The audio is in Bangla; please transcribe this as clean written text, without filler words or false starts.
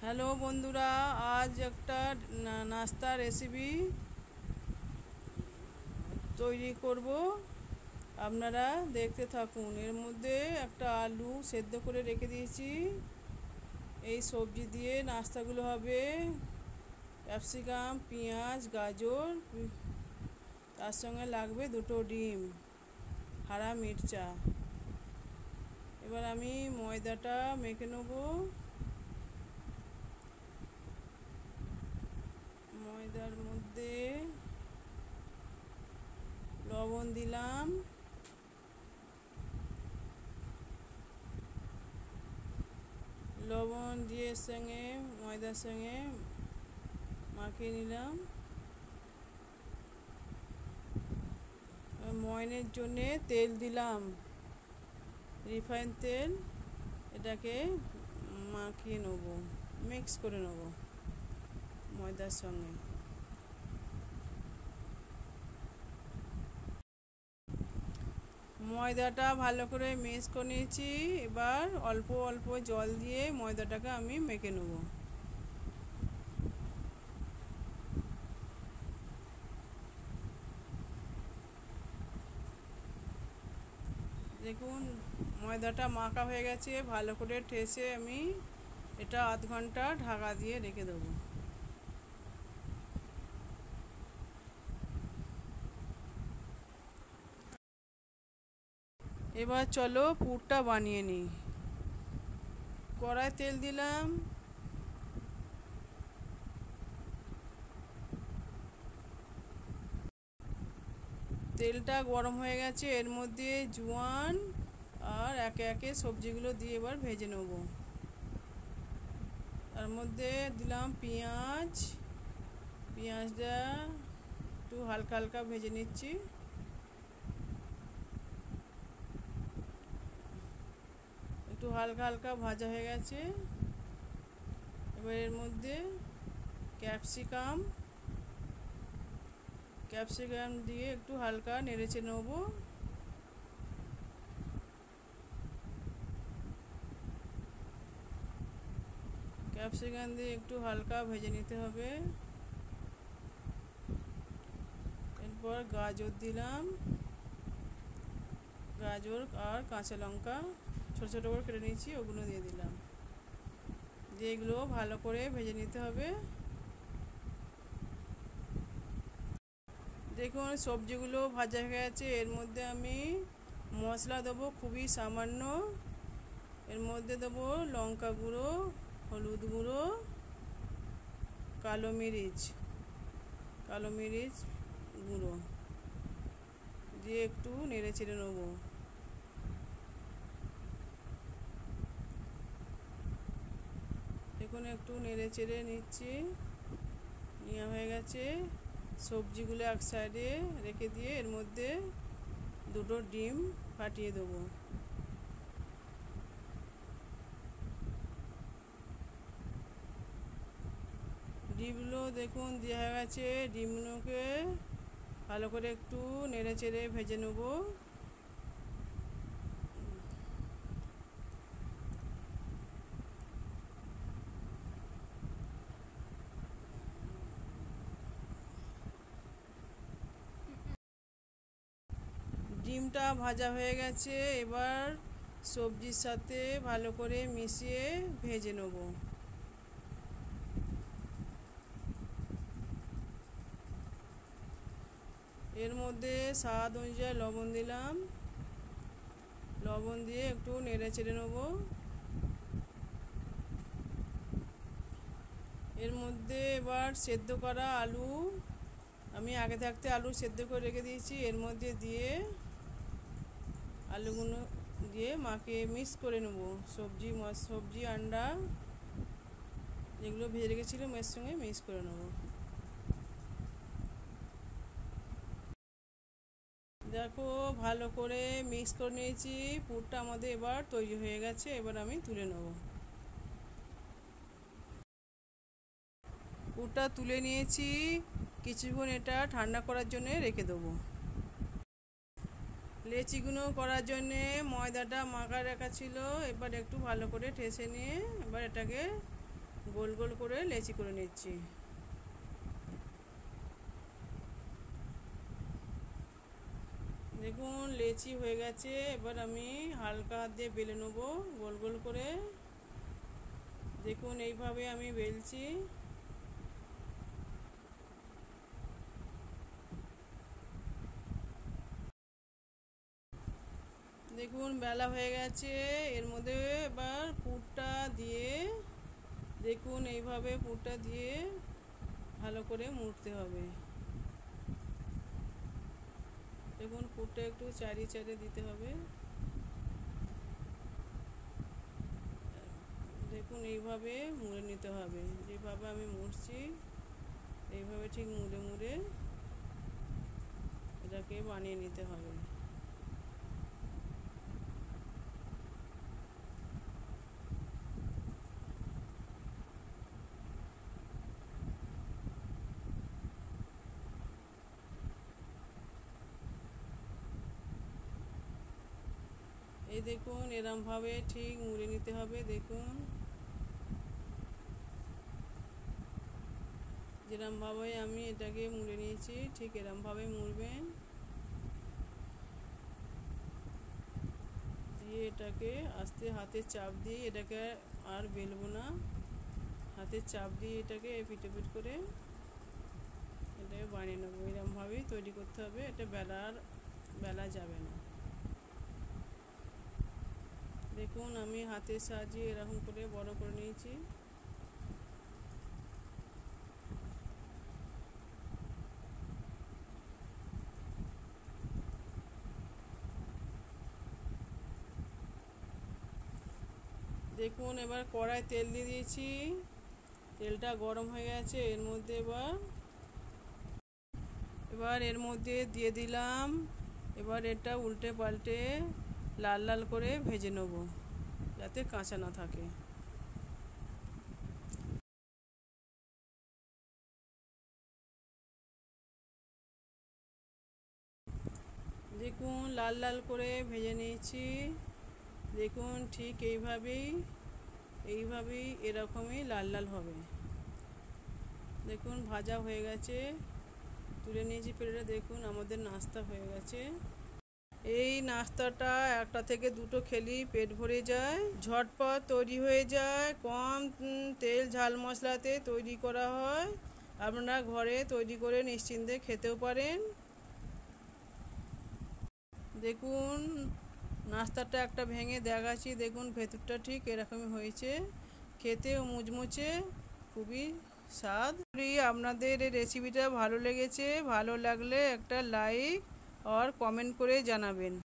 হ্যালো বন্ধুরা, আজ একটা নাস্তা রেসিপি তৈরি করব। আপনারা দেখতে থাকুন। এর মধ্যে একটা আলু সেদ্ধ করে রেখে দিয়েছি। এই সবজি দিয়ে নাস্তাগুলো হবে: ক্যাপসিকাম, পেঁয়াজ, গাজর, তার সঙ্গে লাগবে দুটো ডিম, হারা মির্চা। এবার আমি ময়দাটা মেখে নেব। ময়দার মধ্যে লবণ দিলাম, লবণ দিয়ে সঙ্গে ময়দার সঙ্গে মাখিয়ে নিলাম। ময়নের জন্যে তেল দিলাম, রিফাইন তেল। এটাকে মাখিয়ে নেব, মিক্স করে নেব ময়দার সঙ্গে। ময়দাটা ভালো করে মিক্স করে নিয়েছি। এবার অল্প অল্প জল দিয়ে ময়দাটাকে আমি মেখে নেব। দেখুন, ময়দাটা মাখা হয়ে গেছে। ভালো করে ঠেসে আমি এটা আধ ঘন্টা ঢাকা দিয়ে রেখে দেবো। এবার চলো পুরটা বানিয়ে নিই। কড়াই তেল দিলাম, তেলটা গরম হয়ে গেছে। এর মধ্যে জোয়ান আর একে একে সবজিগুলো দিয়ে এবার ভেজে নেব। তার মধ্যে দিলাম পেঁয়াজ। পেঁয়াজটা একটু হালকা হালকা ভেজে নিচ্ছি। একটু হালকা হালকা ভাজা হয়ে গেছে। এবার এর মধ্যে ক্যাপসিকাম দিয়ে একটু হালকা নেড়েচে নেব। ক্যাপসিকাম দিয়ে একটু হালকা ভেজে নিতে হবে। এরপর গাজর দিলাম, গাজর আর কাঁচা লঙ্কা ছোটো ছোটো করে কেটে নিয়েছি, ওগুলো দিয়ে দিলাম। দিয়ে এগুলো ভালো করে ভেজে নিতে হবে। দেখুন, সবজিগুলো ভাজা হয়ে গেছে। এর মধ্যে আমি মশলা দেবো খুবই সামান্য। এর মধ্যে দেবো লঙ্কা গুঁড়ো, হলুদ গুঁড়ো, কালো মিরিচ গুঁড়ো দিয়ে একটু নেড়ে চেড়ে নেবো। দেখুন, একটু নেড়ে চেড়ে নিচ্ছি। নেওয়া হয়ে গেছে। সবজিগুলো এক সাইডে রেখে দিয়ে এর মধ্যে দুটো ডিম ফাটিয়ে দেবো। ডিমগুলো দেখুন দেওয়া হয়ে গেছে। ডিমগুলোকে ভালো করে একটু নেড়ে চেড়ে ভেজে নেব। ডিমটা ভাজা হয়ে গেছে। এবার সবজির সাথে ভালো করে মিশিয়ে ভেজে নেব। এর মধ্যে স্বাদ অনুযায়ী লবণ দিলাম, লবণ দিয়ে একটু নেড়ে চেড়ে নেব। এর মধ্যে এবার সেদ্ধ করা আলু, আমি আগে থাকতে আলু সেদ্ধ করে রেখে দিয়েছি, এর মধ্যে দিয়ে আলুগুলো দিয়ে মাখিয়ে মিক্স করে নেব। সবজি আন্ডা যেগুলো ভেজে রেখেছিলাম এর সঙ্গে মিক্স করে নেব। দেখো, ভালো করে মিক্স করে নিয়েছি। পুরটা আমাদের এবার তৈরি হয়ে গেছে। এবার আমি তুলে নেব। পুরটা তুলে নিয়েছি। কিছুক্ষণ এটা ঠান্ডা করার জন্য রেখে দেবো। লেচিগুলো করার জন্যে ময়দাটা মাখা রাখা ছিল। এবার একটু ভালো করে ঠেসে নিয়ে এবার এটাকে গোল গোল করে লেচি করে নিচ্ছি। দেখুন লেচি হয়ে গেছে। এবার আমি হালকা হাত দিয়ে বেলে নেবো গোল গোল করে। দেখুন এইভাবে আমি বেলছি। দেখুন বেলা হয়ে গেছে। এর মধ্যে এবার পুরটা দিয়ে, দেখুন এইভাবে পুরটা দিয়ে ভালো করে মুড়তে হবে। দেখুন পুরটা একটু চারিয়ে চারিয়ে দিতে হবে। দেখুন এইভাবে মুড়ে নিতে হবে, যেভাবে আমি মুড়ছি এইভাবে ঠিক মুড়ে মুড়ে এটাকে বানিয়ে নিতে হবে। এই দেখুন এরমভাবে ঠিক মুড়ে নিতে হবে। দেখুন যেরমভাবে আমি এটাকে মুড়ে নিয়েছি ঠিক এরমভাবে মুড়বেন। দিয়ে এটাকে আস্তে হাতে চাপ দিয়ে, এটাকে আর বেলবো না, হাতে চাপ দিয়ে এটাকে এপিট ওপিট করে এটাকে বানিয়ে নেবো। এরমভাবেই তৈরি করতে হবে, এটা বেলা যাবে না। দেখুন আমি হাতের সাহায্যে এরকম করে বড় করে নিয়েছি। দেখুন এবার কড়ায় তেল দিয়ে দিয়েছি, তেলটা গরম হয়ে গেছে। এর মধ্যে এবার এর মধ্যে দিয়ে দিলাম। এবার এটা উল্টে পাল্টে লাল লাল করে ভেজে নেব, যাতে কাঁচা না থাকে। দেখুন লাল লাল করে ভেজে নিয়েছি। দেখুন ঠিক এইভাবেই এরকমই লাল লাল হবে। দেখুন ভাজা হয়ে গেছে, তুলে নিয়েছি প্লেটে। দেখুন আমাদের নাস্তা হয়ে গেছে। এই নাস্তাটা একটা থেকে দুটো খেলেই পেট ভরে যায়, ঝটপট তৈরি হয়ে যায়, কম তেল ঝাল মশলাতে তৈরি করা হয়। আপনারা ঘরে তৈরি করে নিশ্চিন্তে খেতেও পারেন। দেখুন নাস্তাটা একটা ভেঙে দেখাচ্ছি। দেখুন ভেতরটা ঠিক এরকমই হয়েছে, খেতেও মুচমুচে, খুবই স্বাদ। আপনাদের এই রেসিপিটা ভালো লেগেছে, ভালো লাগলে একটা লাইক আর কমেন্ট করে জানাবেন।